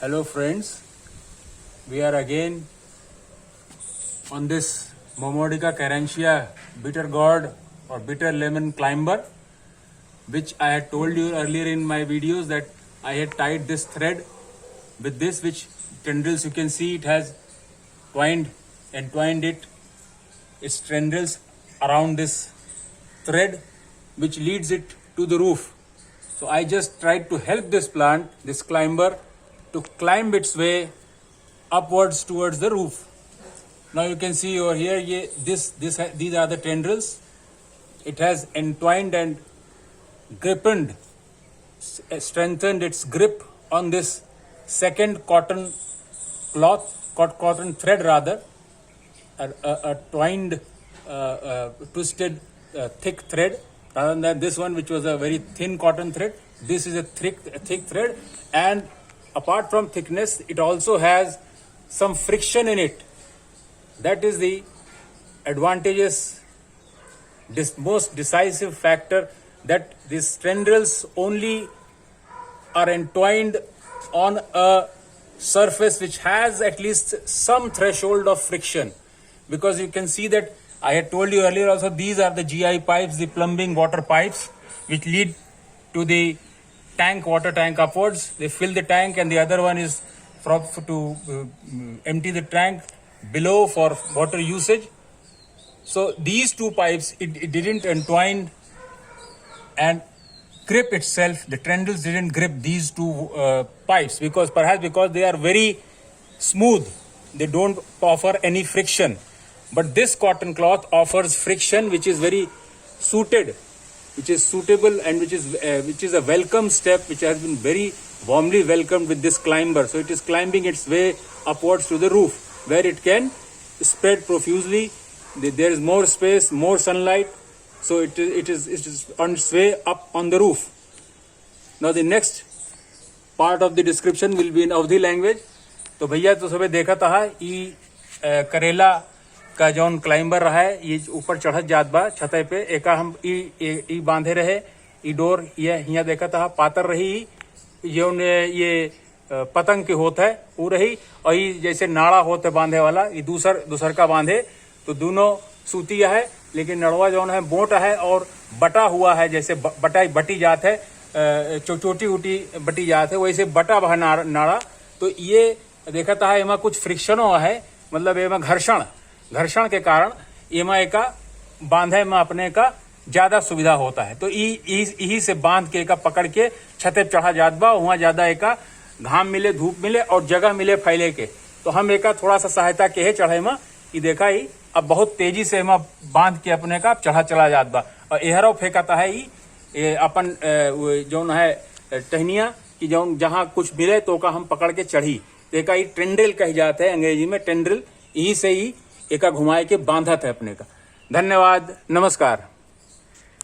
Hello friends, we are again on this Momordica carantia bitter gourd or bitter lemon climber, which I had told you earlier in my videos that I had tied this thread with this, which tendrils you can see it has entwined its tendrils around this thread which leads it to the roof. So I just tried to help this plant, this climber, to climb its way upwards towards the roof. Now you can see over here, these are the tendrils. It has entwined and strengthened its grip on this second cotton thread rather, a twined, twisted, thick thread, rather than this one which was a very thin cotton thread. This is a thick thread, and apart from thickness, it also has some friction in it. That is the advantageous, most decisive factor, that these tendrils only are entwined on a surface which has at least some threshold of friction. Because you can see that I had told you earlier also, these are the GI pipes, the plumbing water pipes, which lead to the water tank upwards. They fill the tank, and the other one is to empty the tank below for water usage. So these two pipes, it didn't entwine and grip itself. The tendrils didn't grip these two pipes perhaps because they are very smooth. They don't offer any friction. But this cotton cloth offers friction, which is very suited, which is suitable, and which is a welcome step, which has been very warmly welcomed with this climber. So it is climbing its way upwards to the roof, where it can spread profusely. There is more space, more sunlight, so it is on its way up on the roof. Now the next part of the description will be in Avdi language. तो भैया तो सबे देखा था करेला का जौन climber रहा है, ये ऊपर चढ़त जात बा छते पे, एका हम ई बांधे रहे, ई डोर ये हिया देखा था पातर रही, ये पतंग के होत है वो रही, और ये जैसे नाड़ा होते बांधे वाला, ये दूसर का बांधे, तो दोनों सूतिया है, लेकिन नड़वा जौन है बोटा है और बटा हुआ है, जैसे बटी जात है, चोटी उटी बटी जात है, वैसे बटा वह नाड़ा। तो ये देखा था एमा कुछ फ्रिक्शनो है, मतलब एमा घर्षण के कारण एमा एका बांधे में अपने का ज्यादा सुविधा होता है। तो यही से बांध के एका पकड़ के छते चढ़ा जात बा, वहां ज्यादा एका घाम मिले, धूप मिले और जगह मिले फैले के। तो हम एका थोड़ा सा सहायता के है चढ़े में, ये देखा ही अब बहुत तेजी से एमा बांध के अपने का चला जात बा। और एहरो फेंकाता है ये अपन जौन है टहनिया की, जौन जहां कुछ मिले तो का हम पकड़ के चढ़ी, तो एका ही टेंड्रिल कही जाते हैं अंग्रेजी में, टेंड्रिल, यही से ही एका घुमाए के बांधत है अपने का। धन्यवाद, नमस्कार।